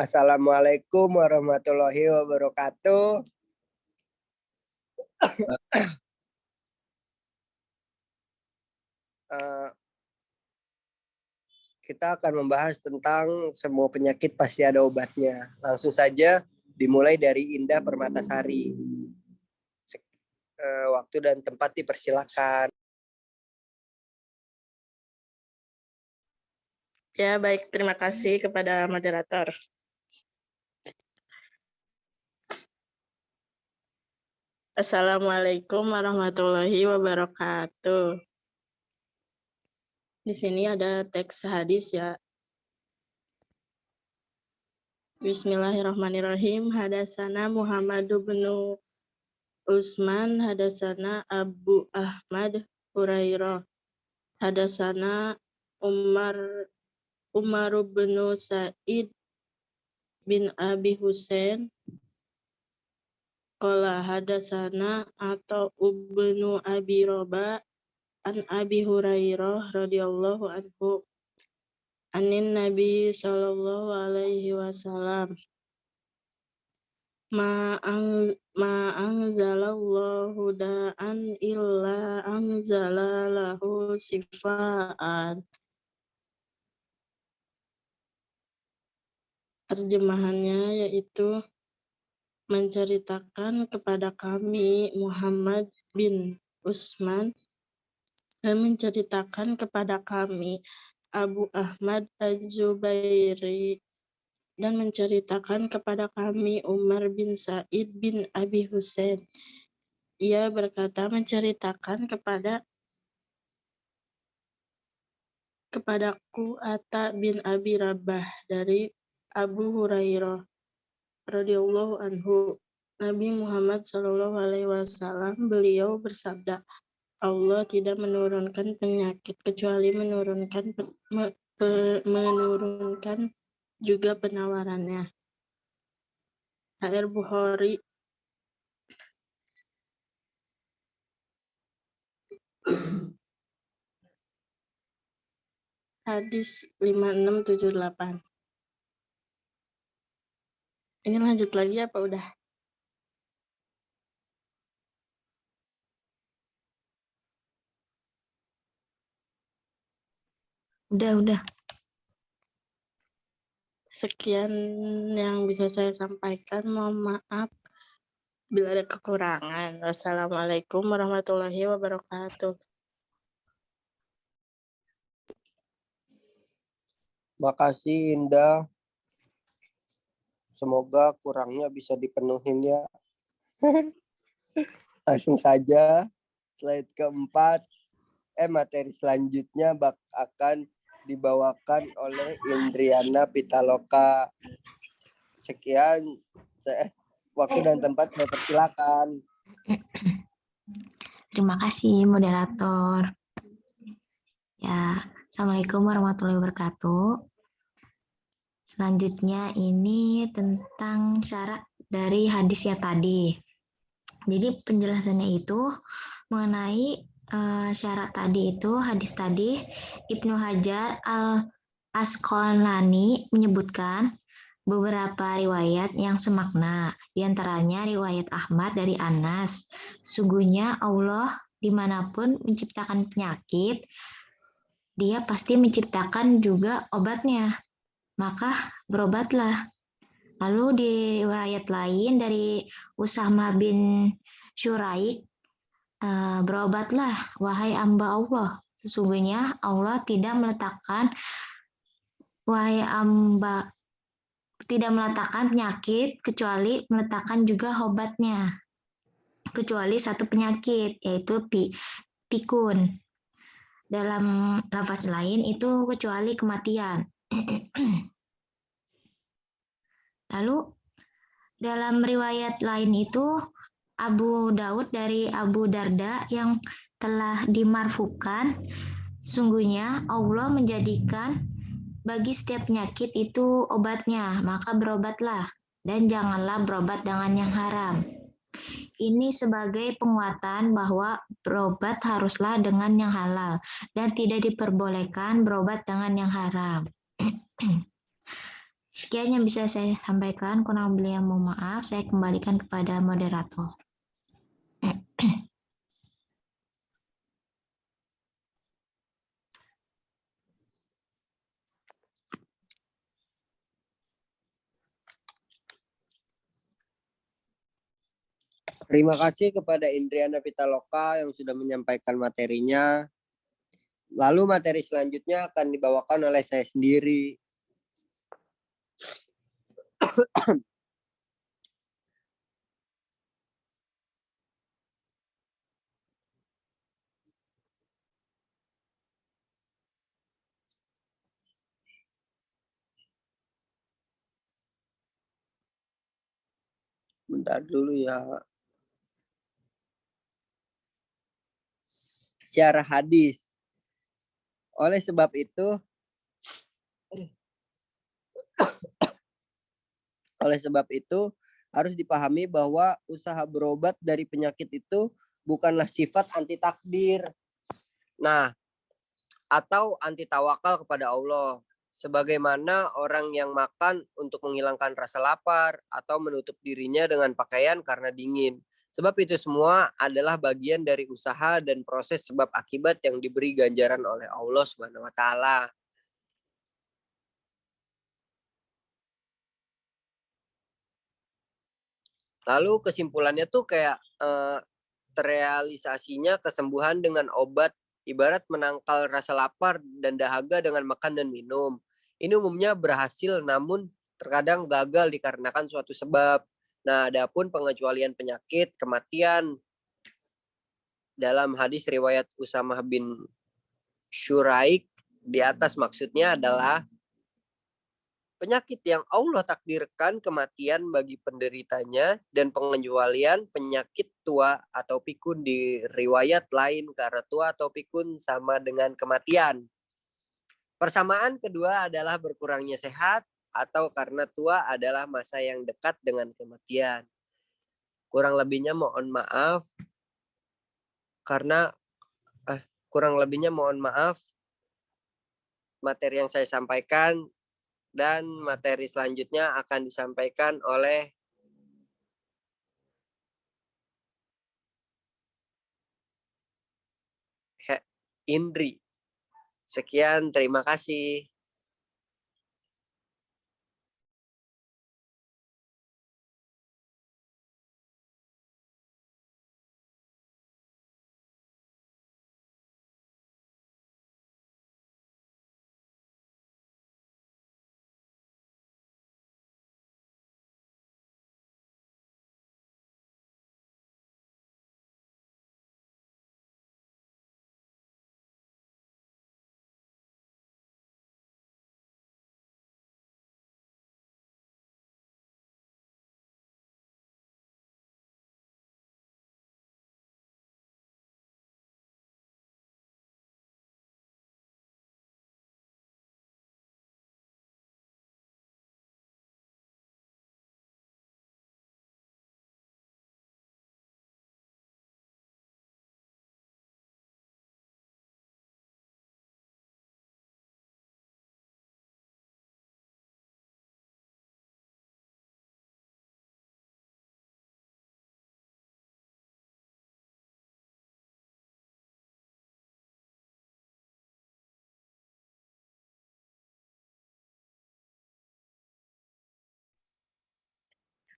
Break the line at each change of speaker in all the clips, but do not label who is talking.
Assalamualaikum warahmatullahi wabarakatuh. Kita akan membahas tentang semua penyakit pasti ada obatnya. Langsung saja dimulai dari Indah Permatasari. Waktu dan tempat dipersilakan.
Ya, baik. Terima kasih kepada moderator. Assalamualaikum warahmatullahi wabarakatuh. Di sini ada teks hadis ya. Bismillahirrahmanirrahim. Hadasana Muhammad bin Utsman, hadasana Abu Ahmad Hurairah. Hadasana Umar bin Sa'id bin Abi Husain. Qala hadasana atau ibnu Abi Roba an Abi Hurairah radhiyallahu anhu anin Nabi sallallahu alaihi wasallam ma anzalallahu da'an illa anzalalahu sifaan. Terjemahannya yaitu menceritakan kepada kami Muhammad bin Utsman dan menceritakan kepada kami Abu Ahmad Az-Zubairi dan menceritakan kepada kami Umar bin Sa'id bin Abi Husain. Ia berkata menceritakan kepadaku Atta bin Abi Rabah dari Abu Hurairah radhiyallahu anhu. Nabi Muhammad sallallahu alaihi wasallam beliau bersabda, Allah tidak menurunkan penyakit kecuali menurunkan juga penawarannya. HR Bukhari. Hadis 5678. Ini lanjut lagi apa udah?
Udah.
Sekian yang bisa saya sampaikan. Mohon maaf bila ada kekurangan. Wassalamualaikum warahmatullahi wabarakatuh.
Makasih Indah. Semoga kurangnya bisa dipenuhin ya. Langsung saja slide keempat. Materi selanjutnya akan dibawakan oleh Indriana Pitaloka. Sekian waktu dan tempat saya persilakan.
Terima kasih moderator. Ya, Assalamualaikum warahmatullahi wabarakatuh. Selanjutnya ini tentang syarat dari hadis yang tadi. Jadi penjelasannya itu mengenai syarat tadi itu, hadis tadi, Ibnu Hajar Al-Asqalani menyebutkan beberapa riwayat yang semakna, diantaranya riwayat Ahmad dari Anas. Sungguhnya Allah dimanapun menciptakan penyakit, Dia pasti menciptakan juga obatnya. Maka berobatlah. Lalu di riwayat lain dari Usama bin Syuraik, berobatlah wahai hamba Allah. Sesungguhnya Allah tidak meletakkan penyakit kecuali meletakkan juga obatnya. Kecuali satu penyakit yaitu pikun. Dalam lafaz lain itu kecuali kematian. Lalu dalam riwayat lain itu Abu Daud dari Abu Darda yang telah dimarfukan, sungguhnya Allah menjadikan bagi setiap penyakit itu obatnya, maka berobatlah dan janganlah berobat dengan yang haram. Ini sebagai penguatan bahwa berobat haruslah dengan yang halal dan tidak diperbolehkan berobat dengan yang haram. Sekian yang bisa saya sampaikan. Kurang lebihnya mohon maaf. Saya kembalikan kepada moderator.
Terima kasih kepada Indriana Pitaloka yang sudah menyampaikan materinya. Lalu materi selanjutnya akan dibawakan oleh saya sendiri. Bentar dulu ya. Syarah hadis. Oleh sebab itu harus dipahami bahwa usaha berobat dari penyakit itu bukanlah sifat anti takdir. Nah, atau anti tawakal kepada Allah. Sebagaimana orang yang makan untuk menghilangkan rasa lapar atau menutup dirinya dengan pakaian karena dingin. Sebab itu semua adalah bagian dari usaha dan proses sebab akibat yang diberi ganjaran oleh Allah Subhanahu wa taala. Lalu kesimpulannya tuh kayak terrealisasinya kesembuhan dengan obat ibarat menangkal rasa lapar dan dahaga dengan makan dan minum. Ini umumnya berhasil namun terkadang gagal dikarenakan suatu sebab. Nah, adapun pengecualian penyakit, kematian dalam hadis riwayat Usamah bin Syuraik di atas maksudnya adalah penyakit yang Allah takdirkan kematian bagi penderitanya dan pengecualian penyakit tua atau pikun di riwayat lain karena tua atau pikun sama dengan kematian. Persamaan kedua adalah berkurangnya sehat atau karena tua adalah masa yang dekat dengan kematian. Kurang lebihnya mohon maaf materi yang saya sampaikan. Dan materi selanjutnya akan disampaikan oleh Indri. Sekian, terima kasih.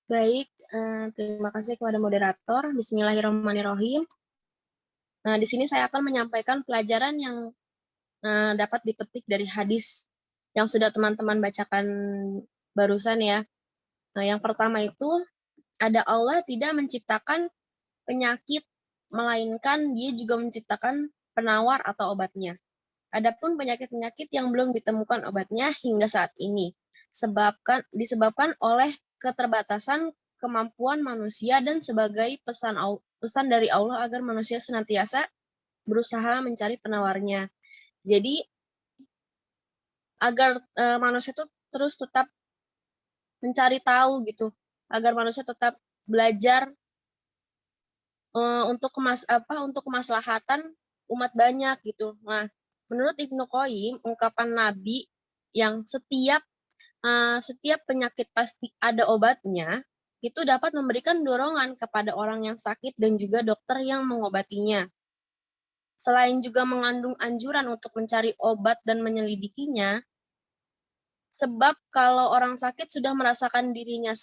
Baik, terima kasih kepada moderator. Bismillahirrahmanirrahim. Nah, di sini saya akan menyampaikan pelajaran yang dapat dipetik dari hadis yang sudah teman-teman bacakan barusan ya. Nah, yang pertama itu ada Allah tidak menciptakan penyakit, melainkan Dia juga menciptakan penawar atau obatnya. Adapun penyakit-penyakit yang belum ditemukan obatnya hingga saat ini disebabkan oleh keterbatasan kemampuan manusia dan sebagai pesan dari Allah agar manusia senantiasa berusaha mencari penawarnya. Jadi agar manusia itu terus tetap mencari tahu gitu, agar manusia tetap belajar untuk kemaslahatan umat banyak gitu. Nah, menurut Ibnu Qayyim, ungkapan Nabi yang setiap setiap penyakit pasti ada obatnya, itu dapat memberikan dorongan kepada orang yang sakit dan juga dokter yang mengobatinya. Selain juga mengandung anjuran untuk mencari obat dan menyelidikinya, sebab kalau orang sakit sudah merasakan dirinya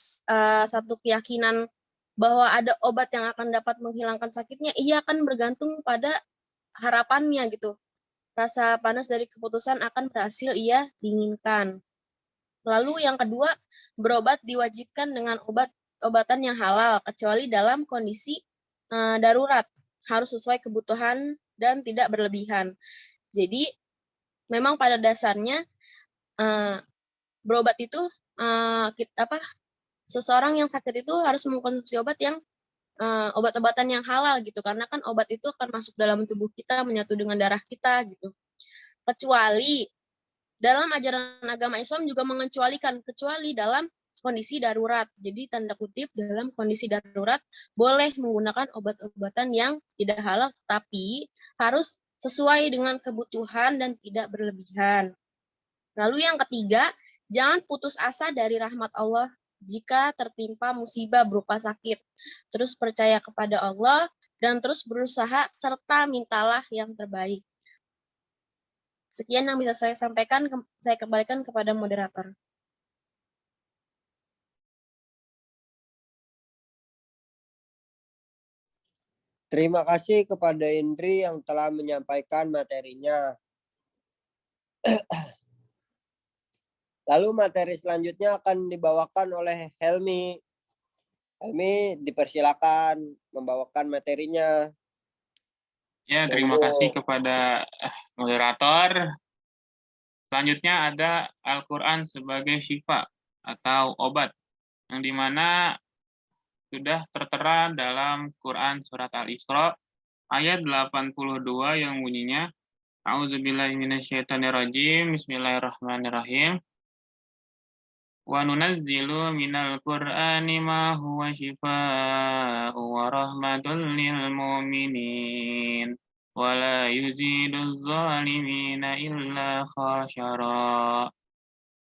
satu keyakinan bahwa ada obat yang akan dapat menghilangkan sakitnya, ia akan bergantung pada harapannya gitu. Rasa panas dari keputusan akan berhasil ia inginkan. Lalu yang kedua, berobat diwajibkan dengan obatan yang halal, kecuali dalam kondisi darurat. Harus sesuai kebutuhan dan tidak berlebihan. Jadi, memang pada dasarnya berobat itu seseorang yang sakit itu harus mengkonsumsi obat-obatan yang halal gitu, karena kan obat itu akan masuk dalam tubuh kita, menyatu dengan darah kita gitu. Kecuali dalam ajaran agama Islam juga mengecualikan, kecuali dalam kondisi darurat. Jadi tanda kutip dalam kondisi darurat boleh menggunakan obat-obatan yang tidak halal, tapi harus sesuai dengan kebutuhan dan tidak berlebihan. Lalu yang ketiga, jangan putus asa dari rahmat Allah jika tertimpa musibah berupa sakit. Terus percaya kepada Allah dan terus berusaha serta mintalah yang terbaik. Sekian yang bisa saya sampaikan, saya kembalikan kepada moderator.
Terima kasih kepada Indri yang telah menyampaikan materinya. Lalu materi selanjutnya akan dibawakan oleh Helmi. Helmi, dipersilakan membawakan materinya.
Ya, terima kasih kepada moderator. Selanjutnya ada Al-Quran sebagai syifa atau obat, yang dimana sudah tertera dalam Quran Surat Al-Isra ayat 82 yang bunyinya, A'udzubillahi minasyaitonirrajim, Bismillahirrahmanirrahim. Wa nunazzilu minal Qur'ani ma huwa syifaa'u wa rahmatul lil mu'minin wa la yuziduz zalimina illa khasyara.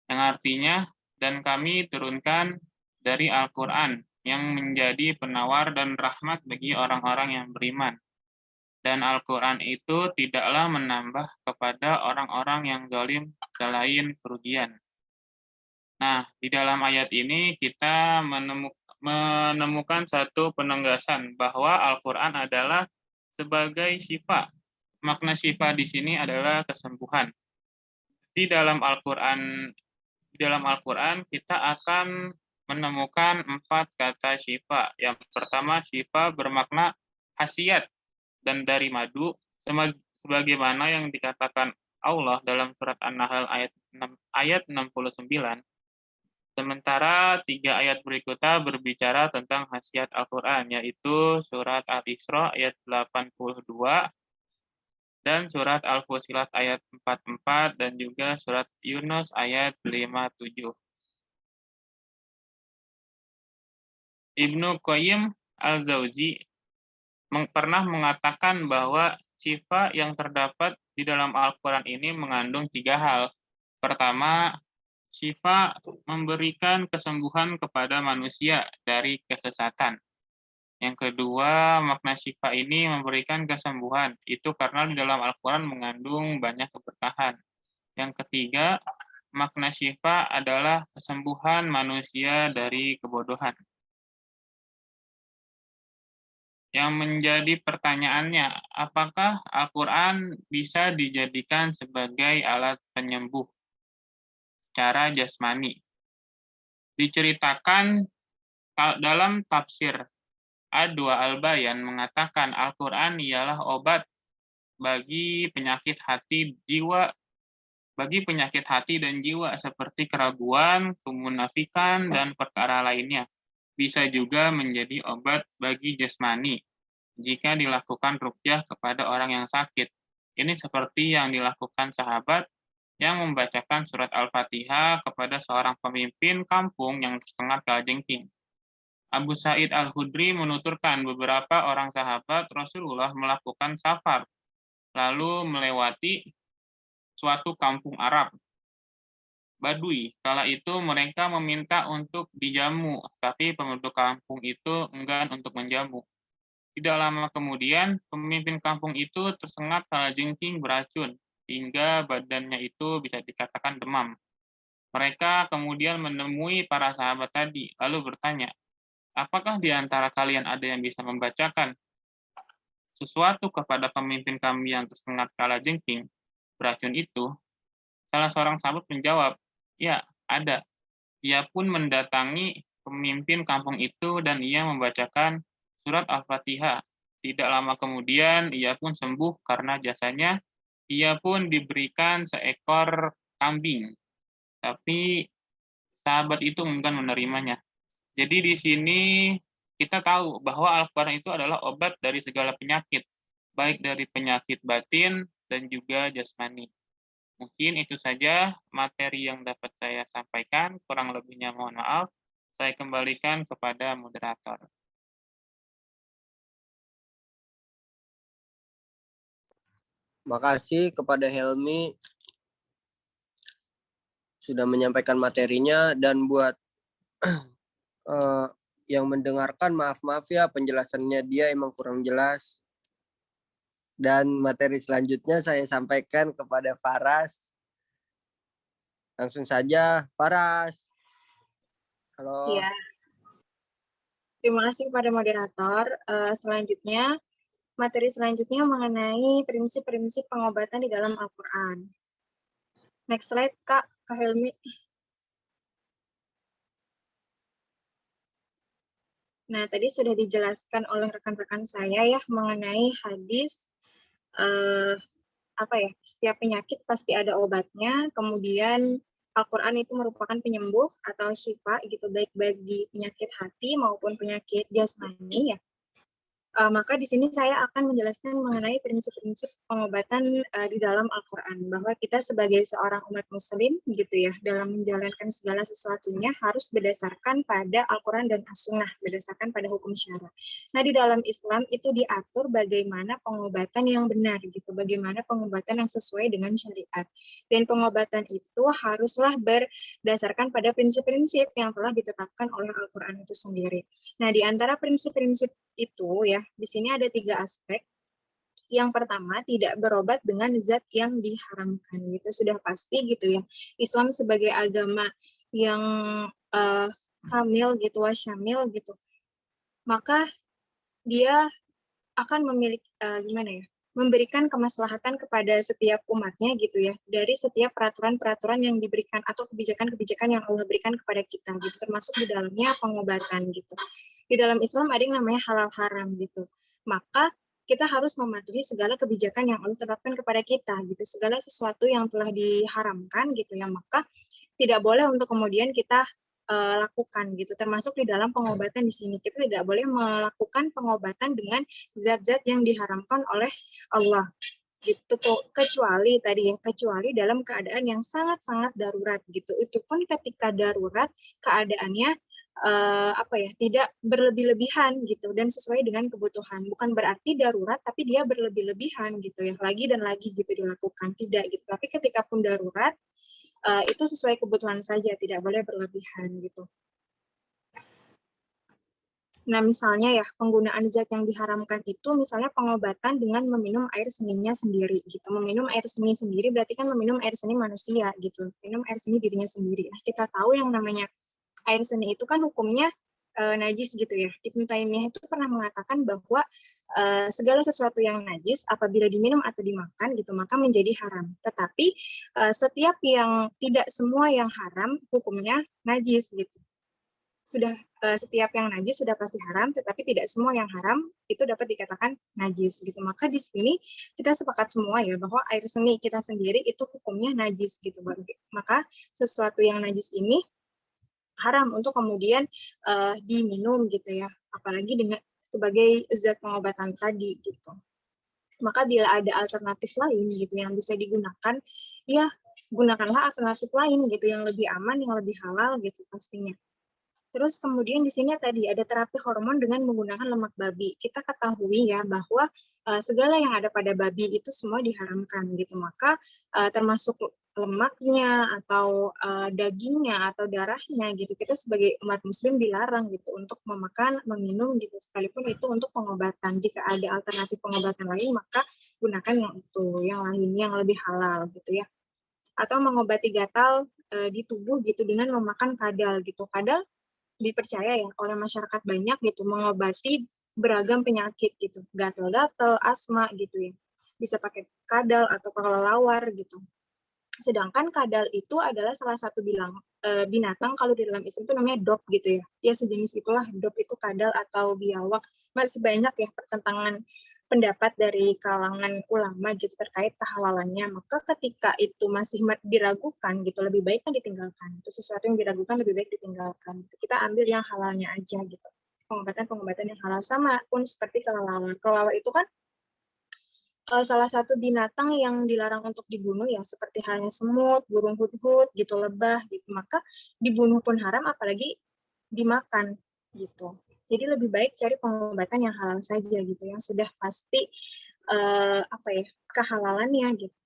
Yang artinya, dan kami turunkan dari Al-Qur'an yang menjadi penawar dan rahmat bagi orang-orang yang beriman. Dan Al-Qur'an itu tidaklah menambah kepada orang-orang yang zalim selain kerugian. Nah, di dalam ayat ini kita menemukan satu penegasan bahwa Al-Quran adalah sebagai syifa. Makna syifa di sini adalah kesembuhan. Di dalam Al-Quran kita akan menemukan 4 kata syifa. Yang pertama, syifa bermakna khasiat dan dari madu, sebagaimana yang dikatakan Allah dalam surat An-Nahl ayat 69. Sementara 3 ayat berikutnya berbicara tentang khasiat Al-Quran, yaitu surat Al-Isra ayat 82, dan surat Al-Fusilat ayat 44, dan juga surat Yunus ayat 57. Ibnu Qayyim Al-Jauzi pernah mengatakan bahwa syifa yang terdapat di dalam Al-Quran ini mengandung 3 hal. Pertama, syifa memberikan kesembuhan kepada manusia dari kesesatan. Yang kedua, makna syifa ini memberikan kesembuhan. Itu karena di dalam Al-Quran mengandung banyak keberkahan. Yang ketiga, makna syifa adalah kesembuhan manusia dari kebodohan. Yang menjadi pertanyaannya, apakah Al-Quran bisa dijadikan sebagai alat penyembuh secara jasmani? Diceritakan dalam tafsir A2 Al-Bayan mengatakan Al-Quran ialah obat bagi penyakit hati dan jiwa seperti keraguan, kemunafikan, dan perkara lainnya. Bisa juga menjadi obat bagi jasmani jika dilakukan ruqyah kepada orang yang sakit. Ini seperti yang dilakukan sahabat yang membacakan surat Al-Fatihah kepada seorang pemimpin kampung yang sangat kalajengking. Abu Sa'id Al-Khudri menuturkan beberapa orang sahabat Rasulullah melakukan safar, lalu melewati suatu kampung Arab. Baduy. Kala itu mereka meminta untuk dijamu, tapi penduduk kampung itu enggan untuk menjamu. Tidak lama kemudian, pemimpin kampung itu tersengat kalajengking beracun, hingga badannya itu bisa dikatakan demam. Mereka kemudian menemui para sahabat tadi, lalu bertanya, apakah di antara kalian ada yang bisa membacakan sesuatu kepada pemimpin kami yang tersengat kalajengking beracun itu? Salah seorang sahabat menjawab, ya, ada. Ia pun mendatangi pemimpin kampung itu dan ia membacakan surat Al-Fatihah. Tidak lama kemudian, ia pun sembuh karena jasanya. Ia pun diberikan seekor kambing. Tapi sahabat itu enggan menerimanya. Jadi di sini kita tahu bahwa Al-Quran itu adalah obat dari segala penyakit, baik dari penyakit batin dan juga jasmani. Mungkin itu saja materi yang dapat saya sampaikan, kurang lebihnya mohon maaf. Saya kembalikan kepada moderator.
Makasih kepada Helmi sudah menyampaikan materinya, dan buat yang mendengarkan maaf ya penjelasannya dia emang kurang jelas. Dan materi selanjutnya saya sampaikan kepada Faras. Langsung saja, Faras. Halo.
Ya. Terima kasih kepada moderator. Selanjutnya, materi selanjutnya mengenai prinsip-prinsip pengobatan di dalam Al-Quran. Next slide, Kak Helmi. Nah, tadi sudah dijelaskan oleh rekan-rekan saya ya mengenai hadis setiap penyakit pasti ada obatnya, kemudian Al-Quran itu merupakan penyembuh atau syifa gitu, baik di penyakit hati maupun penyakit jasmani ya. Maka di sini saya akan menjelaskan mengenai prinsip-prinsip pengobatan di dalam Al-Quran, bahwa kita sebagai seorang umat muslim gitu ya, dalam menjalankan segala sesuatunya harus berdasarkan pada Al-Quran dan As-Sunnah, berdasarkan pada hukum syara. Nah, di dalam Islam itu diatur bagaimana pengobatan yang benar gitu, bagaimana pengobatan yang sesuai dengan syariat. Dan pengobatan itu haruslah berdasarkan pada prinsip-prinsip yang telah ditetapkan oleh Al-Quran itu sendiri. Nah, di antara prinsip-prinsip itu ya, di sini ada 3 aspek. Yang pertama, tidak berobat dengan zat yang diharamkan. Itu sudah pasti gitu ya. Islam sebagai agama yang kamil gitu, wasyamil gitu. Maka dia akan memiliki memberikan kemaslahatan kepada setiap umatnya gitu ya, dari setiap peraturan-peraturan yang diberikan atau kebijakan-kebijakan yang Allah berikan kepada kita gitu, termasuk di dalamnya pengobatan gitu. Di dalam Islam ada yang namanya halal haram gitu. Maka kita harus mematuhi segala kebijakan yang Allah terapkan kepada kita gitu. Segala sesuatu yang telah diharamkan gitu ya, maka tidak boleh untuk kemudian kita lakukan gitu. Termasuk di dalam pengobatan di sini kita tidak boleh melakukan pengobatan dengan zat-zat yang diharamkan oleh Allah gitu tuh, kecuali dalam keadaan yang sangat-sangat darurat gitu. Itu pun ketika darurat keadaannya tidak berlebih-lebihan gitu dan sesuai dengan kebutuhan. Bukan berarti darurat tapi dia berlebih-lebihan gitu ya, lagi dan lagi gitu dilakukan, tidak gitu. Tapi ketika pun darurat itu sesuai kebutuhan saja, tidak boleh berlebihan gitu. Nah, misalnya ya, penggunaan zat yang diharamkan itu misalnya pengobatan dengan meminum air seninya sendiri gitu. Meminum air seni sendiri berarti kan meminum air seni manusia gitu. Minum air seni dirinya sendiri. Nah, kita tahu yang namanya air seni itu kan hukumnya najis gitu ya. Ibnu Taimiyah itu pernah mengatakan bahwa segala sesuatu yang najis apabila diminum atau dimakan gitu maka menjadi haram. Tetapi setiap yang tidak semua yang haram hukumnya najis gitu. Sudah setiap yang najis sudah pasti haram, tetapi tidak semua yang haram itu dapat dikatakan najis gitu. Maka di sini kita sepakat semua ya bahwa air seni kita sendiri itu hukumnya najis gitu. Maka sesuatu yang najis ini haram untuk kemudian diminum gitu ya, apalagi dengan sebagai zat pengobatan tadi gitu. Maka bila ada alternatif lain gitu yang bisa digunakan, ya gunakanlah alternatif lain gitu yang lebih aman, yang lebih halal gitu pastinya. Terus kemudian di sini tadi ada terapi hormon dengan menggunakan lemak babi. Kita ketahui ya bahwa segala yang ada pada babi itu semua diharamkan gitu. Maka termasuk lemaknya atau dagingnya atau darahnya gitu. Kita sebagai umat muslim dilarang gitu untuk memakan, meminum gitu. Sekalipun itu untuk pengobatan. Jika ada alternatif pengobatan lain maka gunakan yang itu, yang lain yang lebih halal gitu ya. Atau mengobati gatal di tubuh gitu dengan memakan kadal gitu. Kadal dipercaya ya oleh masyarakat banyak gitu mengobati beragam penyakit gitu, gatal-gatal, asma gitu ya. Bisa pakai kadal atau kelelawar gitu. Sedangkan kadal itu adalah salah satu binatang kalau di dalam Islam itu namanya dop gitu ya. Ya sejenis itulah dop itu kadal atau biawak. Masih banyak ya pertentangan pendapat dari kalangan ulama gitu terkait kehalalannya. Maka ketika itu masih diragukan gitu, lebih baik kan ditinggalkan. Itu sesuatu yang diragukan lebih baik ditinggalkan. Kita ambil yang halalnya aja gitu. Pengobatan-pengobatan yang halal sama pun seperti kelelawar. Kelelawar itu kan salah satu binatang yang dilarang untuk dibunuh ya, seperti halnya semut, burung hut-hut, gitu, lebah, gitu. Maka dibunuh pun haram, apalagi dimakan, gitu. Jadi lebih baik cari pengobatan yang halal saja, gitu, yang sudah pasti kehalalannya, gitu.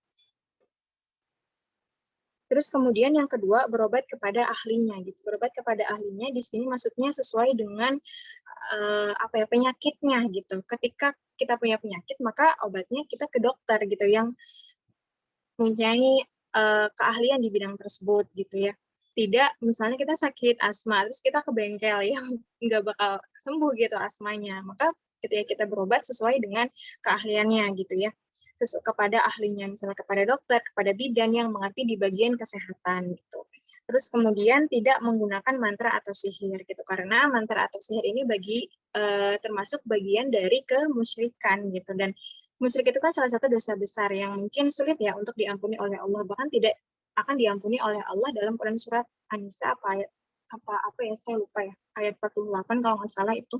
Terus kemudian yang kedua, berobat kepada ahlinya, gitu. Berobat kepada ahlinya di sini maksudnya sesuai dengan penyakitnya, gitu. Ketika kita punya penyakit, maka obatnya kita ke dokter, gitu, yang mempunyai keahlian di bidang tersebut gitu ya. Tidak misalnya kita sakit asma terus kita ke bengkel yang nggak bakal sembuh gitu asmanya. Maka ketika kita berobat sesuai dengan keahliannya gitu ya. Terus kepada ahlinya misalnya kepada dokter, kepada bidan yang mengerti di bagian kesehatan gitu. Terus kemudian tidak menggunakan mantra atau sihir gitu karena mantra atau sihir ini termasuk bagian dari kemusyrikan gitu dan musyrik itu kan salah satu dosa besar yang mungkin sulit ya untuk diampuni oleh Allah, bahkan tidak akan diampuni oleh Allah dalam Quran surat An-Nisa apa ya saya lupa ya, ayat 48 kalau nggak salah itu,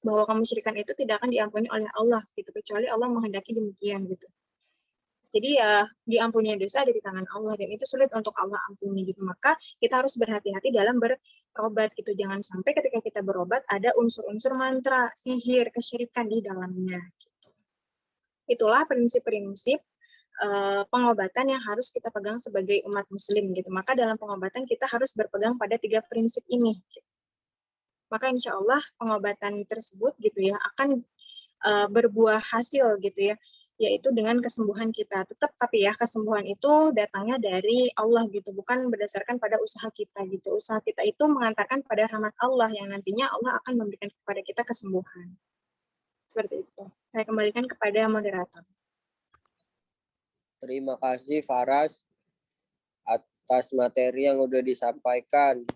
bahwa kemusyrikan itu tidak akan diampuni oleh Allah gitu kecuali Allah menghendaki demikian gitu. Jadi ya diampuni dosa ada di tangan Allah dan itu sulit untuk Allah ampuni gitu. Maka kita harus berhati-hati dalam berobat gitu. Jangan sampai ketika kita berobat ada unsur-unsur mantra, sihir, kesyirikan di dalamnya. Itulah prinsip-prinsip pengobatan yang harus kita pegang sebagai umat muslim gitu. Maka dalam pengobatan kita harus berpegang pada 3 prinsip ini. Maka insya Allah pengobatan tersebut gitu ya akan berbuah hasil gitu ya, yaitu dengan kesembuhan kita. Tetap tapi ya kesembuhan itu datangnya dari Allah gitu, bukan berdasarkan pada usaha kita gitu. Usaha kita itu mengantarkan pada rahmat Allah yang nantinya Allah akan memberikan kepada kita kesembuhan. Seperti itu. Saya kembalikan kepada moderator.
Terima kasih Faras atas materi yang udah disampaikan.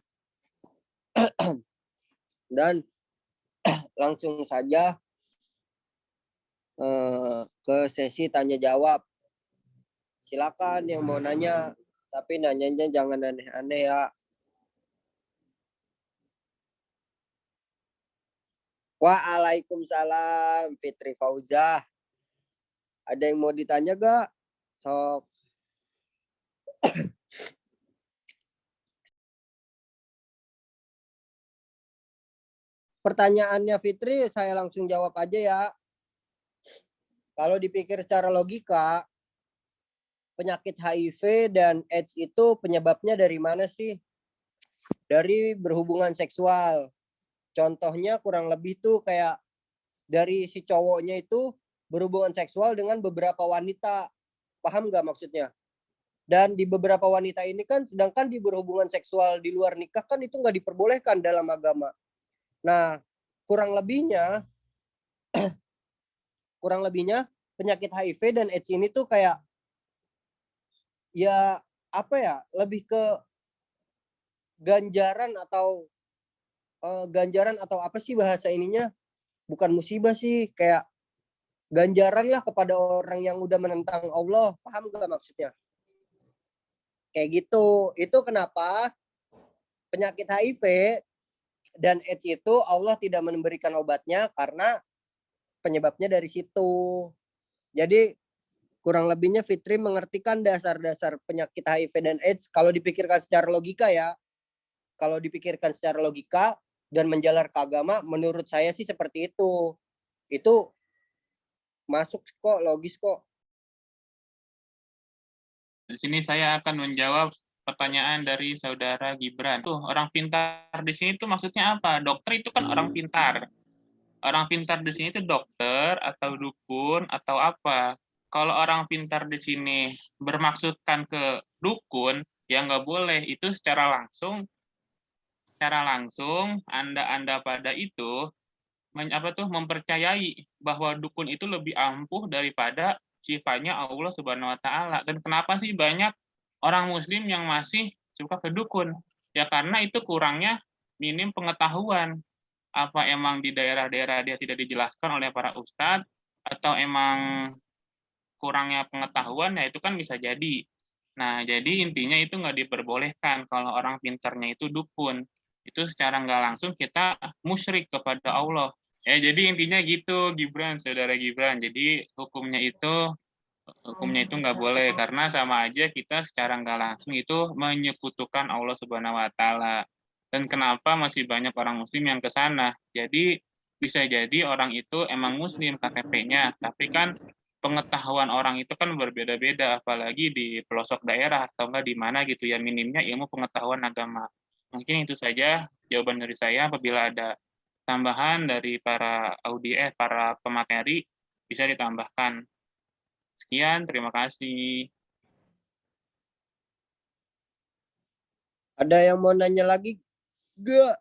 Dan langsung saja ke sesi tanya jawab. Silakan yang mau nanya, tapi nanyanya jangan aneh-aneh ya. Waalaikumsalam Fitri Fauzah. Ada yang mau ditanya gak? Sok. Pertanyaannya Fitri saya langsung jawab aja ya. Kalau dipikir secara logika, penyakit HIV dan AIDS itu penyebabnya dari mana sih? Dari berhubungan seksual. Contohnya kurang lebih tuh kayak dari si cowoknya itu berhubungan seksual dengan beberapa wanita. Paham nggak maksudnya? Dan di beberapa wanita ini kan sedangkan di berhubungan seksual di luar nikah kan itu nggak diperbolehkan dalam agama. Nah, kurang lebihnya penyakit HIV dan AIDS ini tuh kayak ya lebih ke ganjaran atau apa sih bahasa ininya, bukan musibah sih, kayak ganjaran lah kepada orang yang udah menentang Allah. Paham gak maksudnya? Kayak gitu. Itu kenapa penyakit HIV dan AIDS itu Allah tidak memberikan obatnya karena penyebabnya dari situ. Jadi kurang lebihnya Fitri mengertikan dasar-dasar penyakit HIV dan AIDS kalau dipikirkan secara logika ya. kalau dipikirkan secara logika dan menjalar ke agama, menurut saya sih seperti itu. Itu masuk kok, logis kok.
Di sini saya akan menjawab pertanyaan dari saudara Gibran. Tuh, orang pintar di sini tuh maksudnya apa? Dokter itu kan orang pintar. Orang pintar di sini itu dokter atau dukun atau apa? Kalau orang pintar di sini bermaksudkan ke dukun, ya nggak boleh. Itu secara langsung Anda pada itu mempercayai bahwa dukun itu lebih ampuh daripada sifatnya Allah Subhanahu wa taala. Dan kenapa sih banyak orang muslim yang masih suka ke dukun? Ya karena itu kurangnya minim pengetahuan. Apa emang di daerah-daerah dia tidak dijelaskan oleh para ustadz atau emang kurangnya pengetahuan, ya itu kan bisa jadi. Nah, jadi intinya itu nggak diperbolehkan kalau orang pintarnya itu dukun. Itu secara nggak langsung kita musyrik kepada Allah. Ya, jadi intinya gitu, Gibran, saudara Gibran. Jadi hukumnya itu nggak boleh karena sama aja kita secara nggak langsung itu menyekutukan Allah Subhanahu wa taala. Dan kenapa masih banyak orang muslim yang ke sana? Jadi bisa jadi orang itu emang muslim KTP-nya, tapi kan pengetahuan orang itu kan berbeda-beda, apalagi di pelosok daerah atau enggak di mana gitu ya, minimnya ilmu pengetahuan agama. Mungkin itu saja jawaban dari saya. Apabila ada tambahan dari para pemateri bisa ditambahkan. Sekian, terima kasih.
Ada yang mau nanya lagi gak?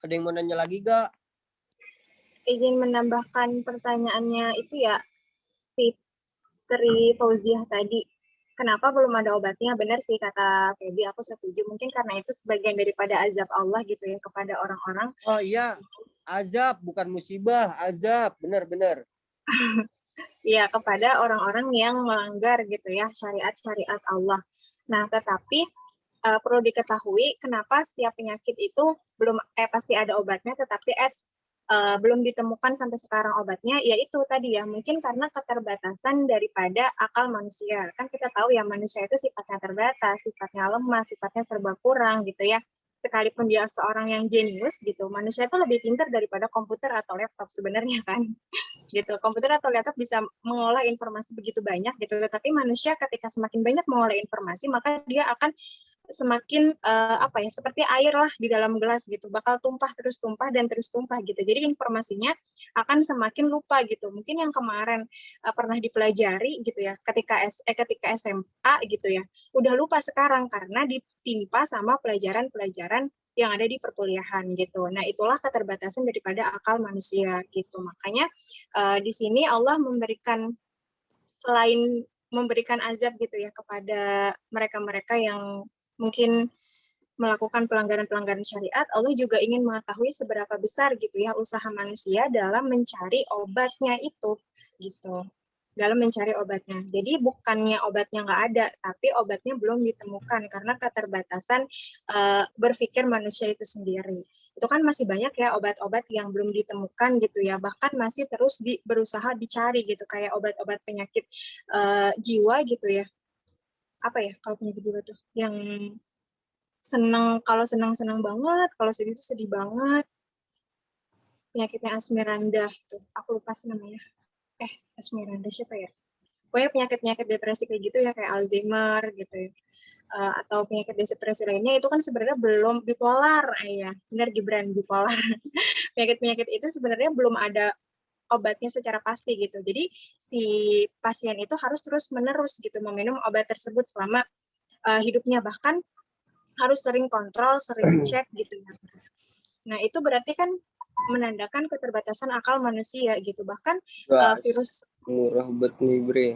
Ada yang mau nanya lagi gak?
Izin menambahkan pertanyaannya itu ya, Fitri Fauziah tadi. Kenapa belum ada obatnya? Benar sih kata Feby, aku setuju. Mungkin karena itu sebagian daripada azab Allah gitu ya kepada orang-orang.
Oh iya, azab bukan musibah, azab. Benar-benar.
Ya, kepada orang-orang yang melanggar gitu ya syariat-syariat Allah. Nah, tetapi perlu diketahui kenapa setiap penyakit itu pasti ada obatnya, tetapi belum ditemukan sampai sekarang obatnya, yaitu tadi ya, mungkin karena keterbatasan daripada akal manusia. Kan kita tahu ya, manusia itu sifatnya terbatas, sifatnya lemah, sifatnya serba kurang gitu ya. Sekalipun dia seorang yang jenius gitu, manusia itu lebih pintar daripada komputer atau laptop sebenarnya kan. Gitu. Komputer atau laptop bisa mengolah informasi begitu banyak gitu, tetapi manusia ketika semakin banyak mengolah informasi, maka dia akan semakin seperti air lah di dalam gelas gitu, bakal tumpah terus tumpah dan terus tumpah gitu. Jadi informasinya akan semakin lupa gitu. Mungkin yang kemarin pernah dipelajari gitu ya, ketika SMA gitu ya, udah lupa sekarang karena ditimpa sama pelajaran-pelajaran yang ada di perkuliahan gitu. Nah, itulah keterbatasan daripada akal manusia gitu. Makanya di sini Allah memberikan, selain memberikan azab gitu ya kepada mereka-mereka yang mungkin melakukan pelanggaran-pelanggaran syariat, Allah juga ingin mengetahui seberapa besar gitu ya usaha manusia dalam mencari obatnya itu gitu. Dalam mencari obatnya. Jadi bukannya obatnya nggak ada, tapi obatnya belum ditemukan karena keterbatasan berpikir manusia itu sendiri. Itu kan masih banyak ya obat-obat yang belum ditemukan gitu ya, bahkan masih terus berusaha dicari gitu, kayak obat-obat penyakit jiwa gitu ya. Apa ya kalau penyakit jiwa tuh? Yang kalau senang banget, kalau sedih itu sedih banget. Penyakitnya Asmiranda itu, aku lupa sih namanya. Asmiranda siapa ya? Pokoknya penyakit-penyakit depresi kayak gitu ya, kayak Alzheimer gitu ya. Atau penyakit depresi lainnya itu kan sebenarnya belum bipolar, ya. Benar Gibran, bipolar. Penyakit-penyakit itu sebenarnya belum ada obatnya secara pasti gitu. Jadi si pasien itu harus terus-menerus gitu meminum obat tersebut selama hidupnya, bahkan harus sering kontrol, sering cek gitu ya. Nah, itu berarti kan menandakan keterbatasan akal manusia gitu. Bahkan virus
murah bet nih, Bre.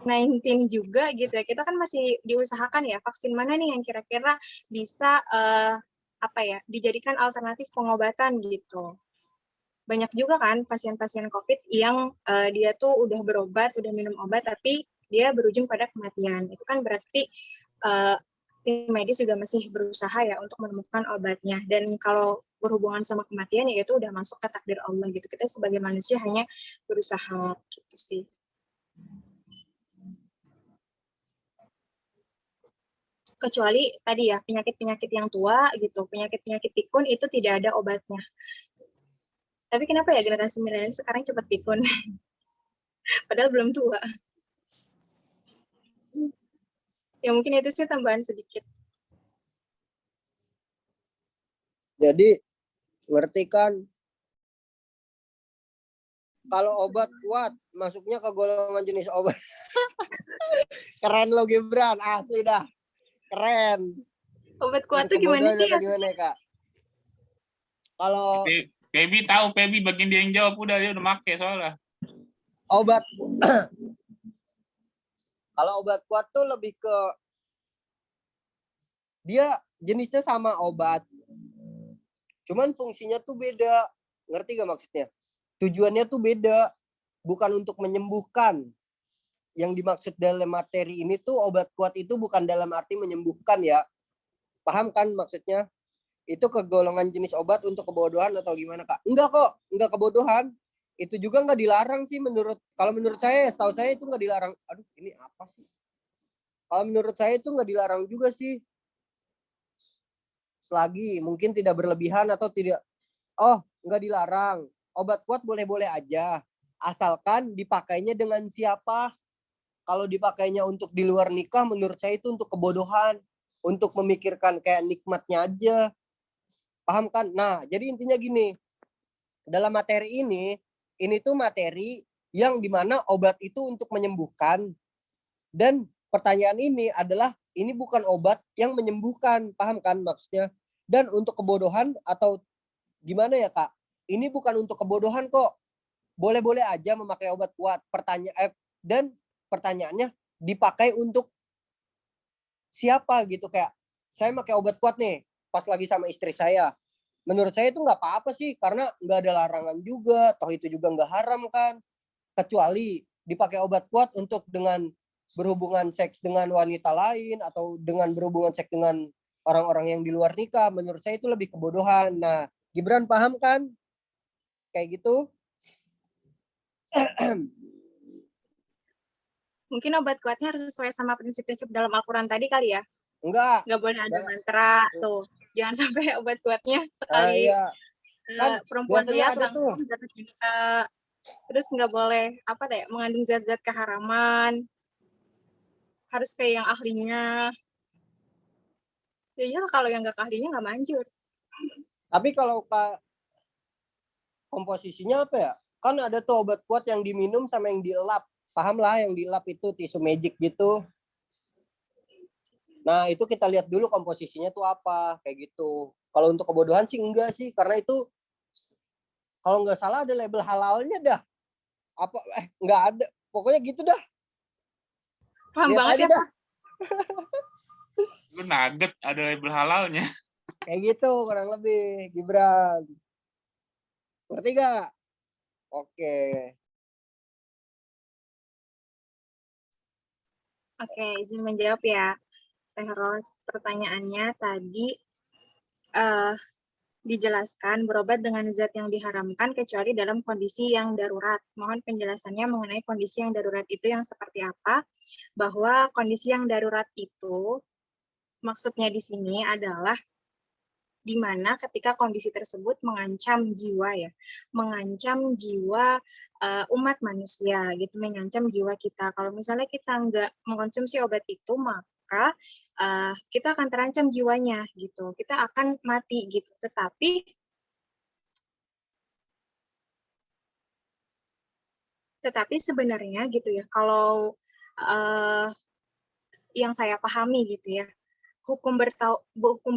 19 juga gitu ya. Kita kan masih diusahakan ya vaksin mana nih yang kira-kira bisa dijadikan alternatif pengobatan gitu. Banyak juga kan pasien-pasien COVID yang dia tuh udah berobat, udah minum obat, tapi dia berujung pada kematian. Itu kan berarti tim medis juga masih berusaha ya untuk menemukan obatnya. Dan kalau berhubungan sama kematian ya itu udah masuk ke takdir Allah gitu. Kita sebagai manusia hanya berusaha gitu sih. kecuali tadi ya penyakit-penyakit yang tua gitu, penyakit-penyakit pikun itu tidak ada obatnya. Tapi kenapa ya generasi milenial sekarang cepat pikun? Padahal belum tua. Ya mungkin itu sih tambahan sedikit.
Jadi ngerti kan, kalau obat kuat masuknya ke golongan jenis obat. Keren lo Gibran, asli dah. Keren.
Obat kuat tuh gimana sih?
Gimana Kak? Kalau
Pebi tahu, Pebi bagian dia yang jawab, udah dia udah make soalnya.
obat kalau obat kuat tuh lebih ke dia jenisnya sama obat, cuman fungsinya tuh beda. Ngerti gak maksudnya? Tujuannya tuh beda, bukan untuk menyembuhkan. Yang dimaksud dalam materi ini tuh obat kuat itu bukan dalam arti menyembuhkan ya. Paham kan maksudnya? Itu ke golongan jenis obat untuk kebodohan atau gimana Kak? Enggak kok, enggak kebodohan. Itu juga nggak dilarang sih kalau menurut saya, setahu saya itu nggak dilarang. Aduh, ini apa sih? Kalau menurut saya itu nggak dilarang juga sih. Selagi mungkin tidak berlebihan atau tidak, nggak dilarang. Obat kuat boleh-boleh aja, asalkan dipakainya dengan siapa. Kalau dipakainya untuk di luar nikah, menurut saya itu untuk kebodohan, untuk memikirkan kayak nikmatnya aja. Paham kan? Nah, jadi intinya gini, dalam materi ini tuh materi yang dimana obat itu untuk menyembuhkan, dan pertanyaan ini adalah ini bukan obat yang menyembuhkan, paham kan maksudnya? Dan untuk kebodohan atau gimana ya Kak? Ini bukan untuk kebodohan kok. Boleh-boleh aja memakai obat kuat. Dan pertanyaannya dipakai untuk siapa gitu, kayak saya pakai obat kuat nih pas lagi sama istri saya. Menurut saya itu nggak apa-apa sih, karena nggak ada larangan juga, toh itu juga nggak haram kan. Kecuali dipakai obat kuat untuk dengan berhubungan seks dengan wanita lain atau dengan berhubungan seks dengan orang-orang yang di luar nikah, menurut saya itu lebih kebodohan. Nah, Gibran paham kan? Kayak gitu.
Mungkin obat kuatnya harus sesuai sama prinsip-prinsip dalam Al-Quran tadi kali ya?
Enggak.
Nggak boleh ada mantra tuh. Jangan sampai obat kuatnya sekali
iya. Kan
perempuan lihat
langsung
jatuh cinta. Terus nggak boleh mengandung zat-zat keharaman. Harus kayak yang ahlinya. Ya kalau yang nggak ahlinya nggak manjur.
Tapi kalau komposisinya apa ya? Kan ada tuh obat kuat yang diminum sama yang dielap. Paham lah yang dielap itu tisu magic gitu. Nah, itu kita lihat dulu komposisinya tuh apa, kayak gitu. Kalau untuk kebodohan sih enggak sih, karena itu kalau nggak salah ada label halalnya dah. Apa nggak ada. Pokoknya gitu dah.
Paham
lihat
banget
aja
ya,
dah.
Lu nugget ada label halalnya.
Kayak gitu kurang lebih, Gibran. Ngerti gak? Oke.
Oke, izin menjawab ya. Teh Ros, pertanyaannya tadi dijelaskan berobat dengan zat yang diharamkan kecuali dalam kondisi yang darurat. Mohon penjelasannya mengenai kondisi yang darurat itu yang seperti apa? Bahwa kondisi yang darurat itu maksudnya di sini adalah di mana ketika kondisi tersebut mengancam jiwa ya, mengancam jiwa umat manusia gitu, mengancam jiwa kita. Kalau misalnya kita nggak mengkonsumsi obat itu, maka kita akan terancam jiwanya gitu, kita akan mati gitu. Tetapi sebenarnya gitu ya, kalau yang saya pahami gitu ya, hukum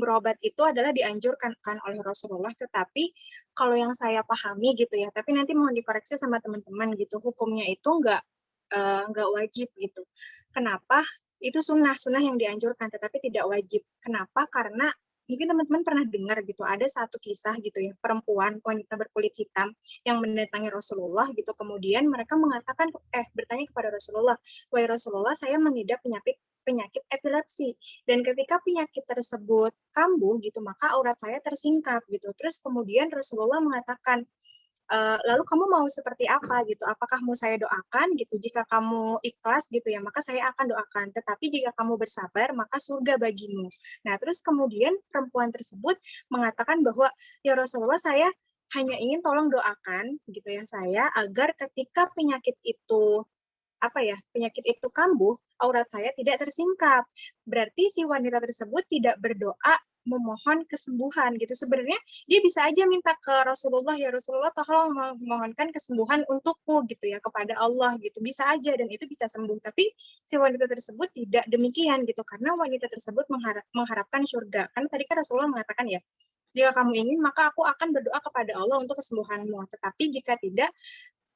berobat itu adalah dianjurkan kan oleh Rasulullah, tetapi kalau yang saya pahami gitu ya, tapi nanti mohon dikoreksi sama teman-teman gitu, hukumnya itu nggak wajib gitu. Kenapa? Itu sunnah yang dianjurkan, tetapi tidak wajib. Kenapa? Karena mungkin teman-teman pernah dengar gitu, ada satu kisah gitu ya, perempuan, wanita berkulit hitam yang mendatangi Rasulullah gitu, kemudian mereka mengatakan, bertanya kepada Rasulullah, wahai Rasulullah, saya mengidap penyakit epilepsi, dan ketika penyakit tersebut kambuh gitu, maka aurat saya tersingkap gitu. Terus kemudian Rasulullah mengatakan, lalu kamu mau seperti apa gitu? Apakah mau saya doakan gitu? Jika kamu ikhlas gitu ya, maka saya akan doakan. Tetapi jika kamu bersabar, maka surga bagimu. Nah, terus kemudian perempuan tersebut mengatakan bahwa, ya Rasulullah, saya hanya ingin tolong doakan gitu ya saya, agar ketika penyakit itu penyakit itu kambuh, aurat saya tidak tersingkap. Berarti si wanita tersebut tidak berdoa memohon kesembuhan gitu. Sebenarnya dia bisa aja minta ke Rasulullah, ya Rasulullah tolong memohonkan kesembuhan untukku gitu ya, kepada Allah gitu. Bisa aja dan itu bisa sembuh. Tapi si wanita tersebut tidak demikian gitu, karena wanita tersebut mengharapkan surga. Karena tadi kan Rasulullah mengatakan ya, jika kamu ingin maka aku akan berdoa kepada Allah untuk kesembuhanmu. Tetapi jika tidak,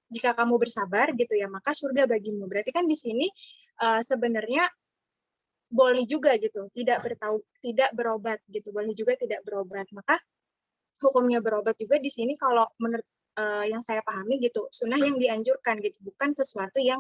jika kamu bersabar gitu ya, maka surga bagimu. Berarti kan di sini sebenarnya boleh juga gitu, tidak berobat gitu, boleh juga tidak berobat. Maka hukumnya berobat juga di sini kalau menurut yang saya pahami gitu, sunnah yang dianjurkan gitu, bukan sesuatu yang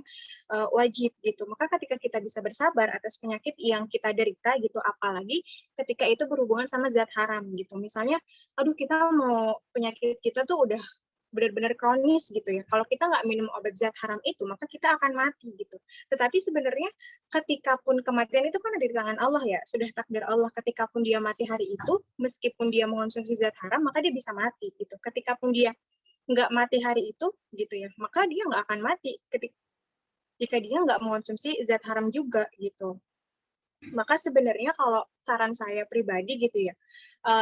wajib gitu. Maka ketika kita bisa bersabar atas penyakit yang kita derita gitu, apalagi ketika itu berhubungan sama zat haram gitu. Misalnya, aduh kita mau penyakit kita tuh udah benar-benar kronis gitu ya. Kalau kita nggak minum obat zat haram itu, maka kita akan mati gitu. Tetapi sebenarnya ketika pun kematian itu kan ada di tangan Allah ya, sudah takdir Allah. Ketika pun dia mati hari itu, meskipun dia mengonsumsi zat haram, maka dia bisa mati gitu. Ketika pun dia nggak mati hari itu gitu ya, maka dia nggak akan mati jika dia nggak mengonsumsi zat haram juga gitu. Maka sebenarnya kalau saran saya pribadi gitu ya,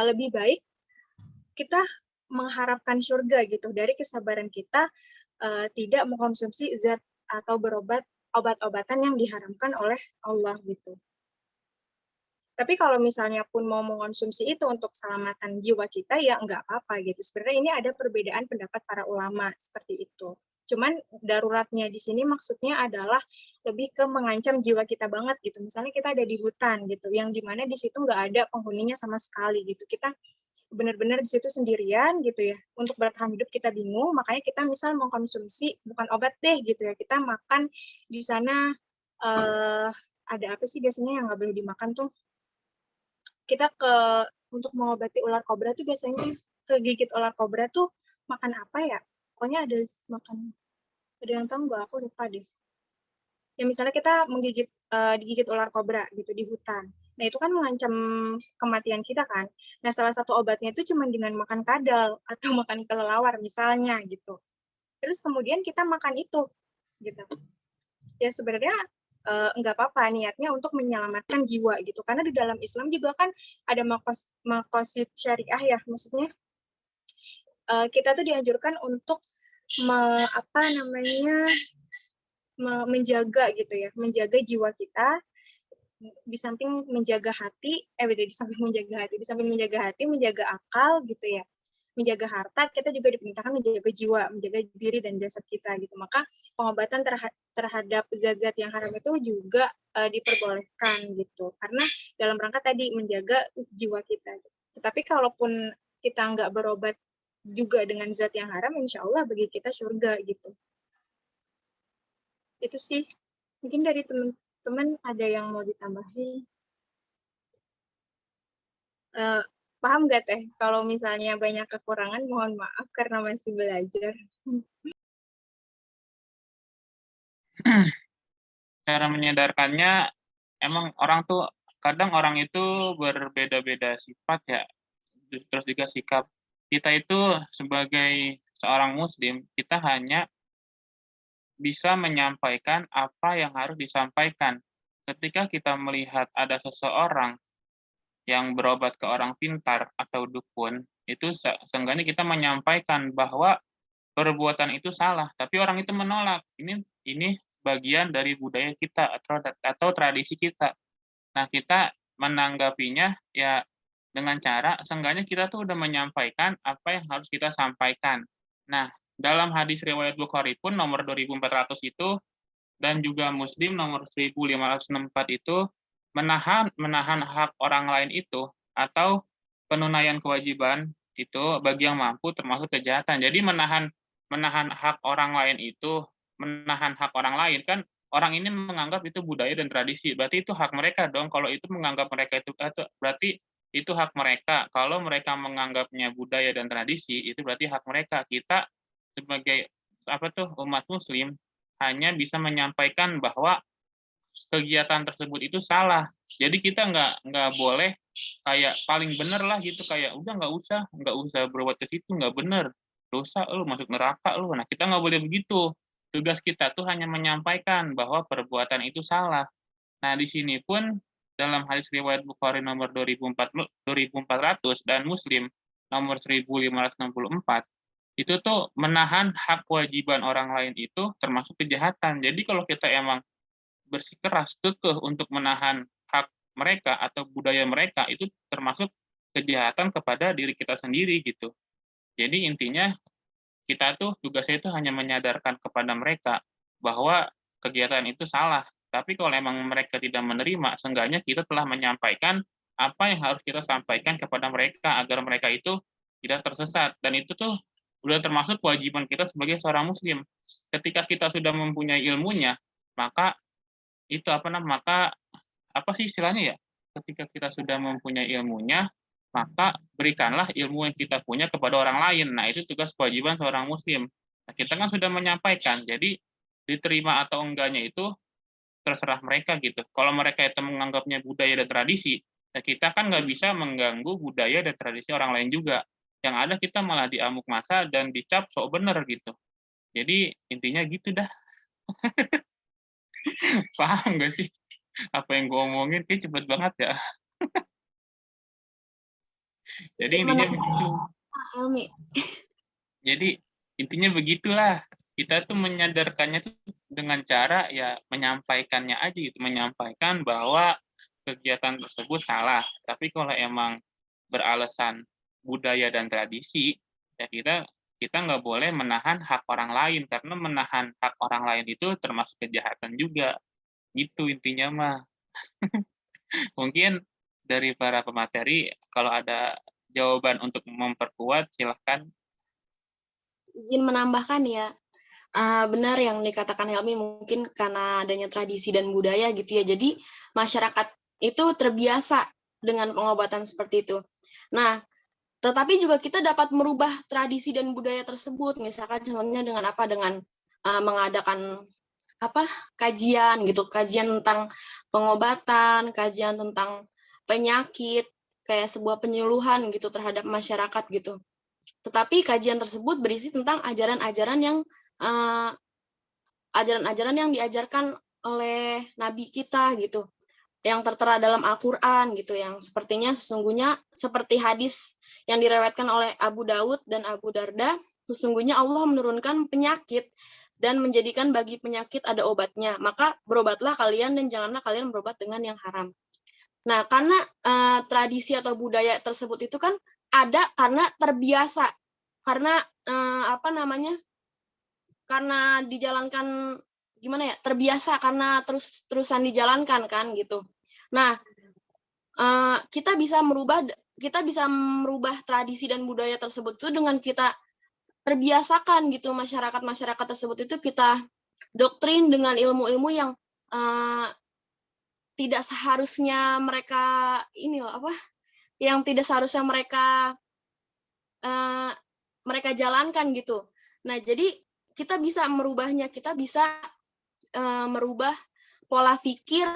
lebih baik kita mengharapkan surga gitu dari kesabaran kita tidak mengkonsumsi zat atau berobat obat-obatan yang diharamkan oleh Allah gitu. Tapi kalau misalnya pun mau mengkonsumsi itu untuk keselamatan jiwa kita ya nggak apa-apa gitu. Sebenarnya ini ada perbedaan pendapat para ulama seperti itu. Cuman daruratnya di sini maksudnya adalah lebih ke mengancam jiwa kita banget gitu. Misalnya kita ada di hutan gitu, yang dimana di situ nggak ada penghuninya sama sekali gitu. Kita benar-benar di situ sendirian gitu ya. Untuk bertahan hidup kita bingung, makanya kita misal mengkonsumsi bukan obat deh gitu ya. Kita makan di sana ada apa sih biasanya yang nggak boleh dimakan tuh? Kita untuk mengobati ular kobra tuh biasanya kegigit ular kobra tuh makan apa ya? Pokoknya ada yang tahu nggak? Aku lupa deh. Ya misalnya kita digigit ular kobra gitu di hutan. Nah, itu kan mengancam kematian kita kan. Nah, salah satu obatnya itu cuma dengan makan kadal atau makan kelelawar misalnya gitu. Terus kemudian kita makan itu gitu. Ya sebenarnya nggak apa-apa niatnya untuk menyelamatkan jiwa gitu. Karena di dalam Islam juga kan ada maqasid syariah ya, maksudnya kita tuh dianjurkan untuk menjaga gitu ya, menjaga jiwa kita di samping menjaga hati, di samping menjaga hati, menjaga akal gitu ya, menjaga harta, kita juga diperintahkan menjaga jiwa, menjaga diri dan jasad kita gitu. Maka pengobatan terhadap zat-zat yang haram itu juga diperbolehkan gitu, karena dalam rangka tadi menjaga jiwa kita. Tetapi kalaupun kita nggak berobat juga dengan zat yang haram, insya Allah bagi kita surga gitu. Itu sih, mungkin dari teman-teman ada yang mau ditambahin. Paham nggak Teh? Kalau misalnya banyak kekurangan, mohon maaf karena masih belajar.
Cara menyadarkannya, emang kadang orang itu berbeda-beda sifat ya, terus juga sikap. Kita itu sebagai seorang muslim, kita hanya bisa menyampaikan apa yang harus disampaikan. Ketika kita melihat ada seseorang yang berobat ke orang pintar atau dukun, itu seenggaknya kita menyampaikan bahwa perbuatan itu salah, tapi orang itu menolak. Ini bagian dari budaya kita atau tradisi kita. Nah, kita menanggapinya ya dengan cara seenggaknya kita tuh udah menyampaikan apa yang harus kita sampaikan. Nah, dalam hadis riwayat Bukhari pun nomor 2400 itu dan juga Muslim nomor 1564 itu menahan hak orang lain itu atau penunaian kewajiban itu bagi yang mampu termasuk kejahatan. Jadi menahan hak orang lain itu, menahan hak orang lain kan orang ini menganggap itu budaya dan tradisi. Berarti itu hak mereka dong. Kalau itu menganggap mereka itu berarti itu hak mereka. Kalau mereka menganggapnya budaya dan tradisi, itu berarti hak mereka. Kita sebagai umat muslim hanya bisa menyampaikan bahwa kegiatan tersebut itu salah. Jadi kita nggak boleh kayak paling bener lah gitu, kayak udah nggak usah berbuat ke situ, nggak bener, dosa lu, masuk neraka lu. Nah, kita nggak boleh begitu. Tugas kita tuh hanya menyampaikan bahwa perbuatan itu salah. Nah, di sini pun dalam hadis riwayat Bukhari nomor 2400 dan Muslim nomor 1564, itu tuh menahan hak kewajiban orang lain itu termasuk kejahatan. Jadi kalau kita emang bersikeras kekeh untuk menahan hak mereka atau budaya mereka, itu termasuk kejahatan kepada diri kita sendiri gitu. Jadi intinya kita tuh tugasnya itu hanya menyadarkan kepada mereka bahwa kegiatan itu salah. Tapi kalau emang mereka tidak menerima, seenggaknya kita telah menyampaikan apa yang harus kita sampaikan kepada mereka agar mereka itu tidak tersesat. Dan itu tuh udah termasuk kewajiban kita sebagai seorang muslim. Ketika kita sudah mempunyai ilmunya, maka itu maka apa sih istilahnya ya? Ketika kita sudah mempunyai ilmunya, maka berikanlah ilmu yang kita punya kepada orang lain. Nah, itu tugas kewajiban seorang muslim. Nah, kita kan sudah menyampaikan, jadi diterima atau enggaknya itu terserah mereka gitu. Kalau mereka itu menganggapnya budaya dan tradisi, ya kita kan nggak bisa mengganggu budaya dan tradisi orang lain juga. Yang ada kita malah diamuk massa dan dicap sok bener gitu. Jadi intinya gitu dah. Paham nggak sih? Apa yang gue omongin kayak cepet banget ya. Jadi intinya begitu.
Helmi.
Jadi intinya begitulah. Kita tuh menyadarkannya tuh dengan cara ya menyampaikannya aja gitu, menyampaikan bahwa kegiatan tersebut salah. Tapi kalau emang beralasan budaya dan tradisi, ya kita nggak boleh menahan hak orang lain, karena menahan hak orang lain itu termasuk kejahatan juga. Gitu intinya mah. Mungkin dari para pemateri, kalau ada jawaban untuk memperkuat, silahkan.
Izin menambahkan ya, benar yang dikatakan Helmi, mungkin karena adanya tradisi dan budaya gitu ya, jadi masyarakat itu terbiasa dengan pengobatan seperti itu. Nah, tetapi juga kita dapat merubah tradisi dan budaya tersebut, misalkan contohnya dengan apa? Dengan mengadakan kajian gitu, kajian tentang pengobatan, kajian tentang penyakit, kayak sebuah penyuluhan gitu terhadap masyarakat gitu. Tetapi kajian tersebut berisi tentang ajaran-ajaran yang diajarkan oleh Nabi kita gitu, yang tertera dalam Al-Quran gitu, yang sepertinya sesungguhnya seperti hadis yang direwetkan oleh Abu Daud dan Abu Darda, sesungguhnya Allah menurunkan penyakit dan menjadikan bagi penyakit ada obatnya, maka berobatlah kalian dan janganlah kalian berobat dengan yang haram. Nah, karena tradisi atau budaya tersebut itu kan ada karena terbiasa, karena karena dijalankan terbiasa, karena terus-terusan dijalankan kan gitu. Nah, kita bisa merubah tradisi dan budaya tersebut itu dengan kita terbiasakan gitu, masyarakat tersebut itu kita doktrin dengan ilmu-ilmu yang tidak seharusnya mereka yang tidak seharusnya mereka jalankan gitu. Nah, jadi kita bisa merubahnya, kita bisa merubah pola pikir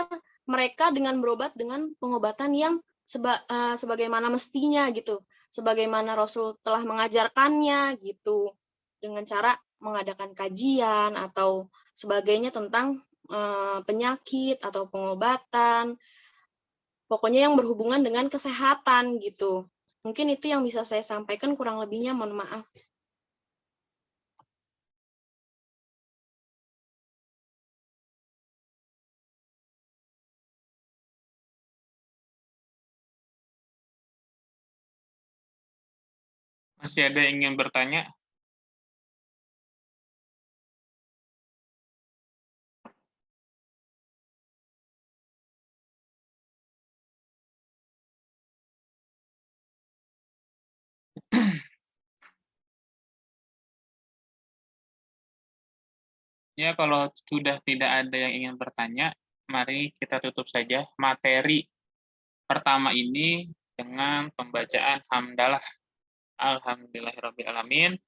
mereka dengan berobat dengan pengobatan yang sebagaimana mestinya gitu, sebagaimana Rasul telah mengajarkannya gitu, dengan cara mengadakan kajian atau sebagainya tentang penyakit atau pengobatan, pokoknya yang berhubungan dengan kesehatan gitu. Mungkin itu yang bisa saya sampaikan, kurang lebihnya mohon maaf.
Masih ada yang ingin bertanya? Ya, kalau sudah tidak ada yang ingin bertanya, mari kita tutup saja materi pertama ini dengan pembacaan hamdalah. Alhamdulillahirrabbilalamin.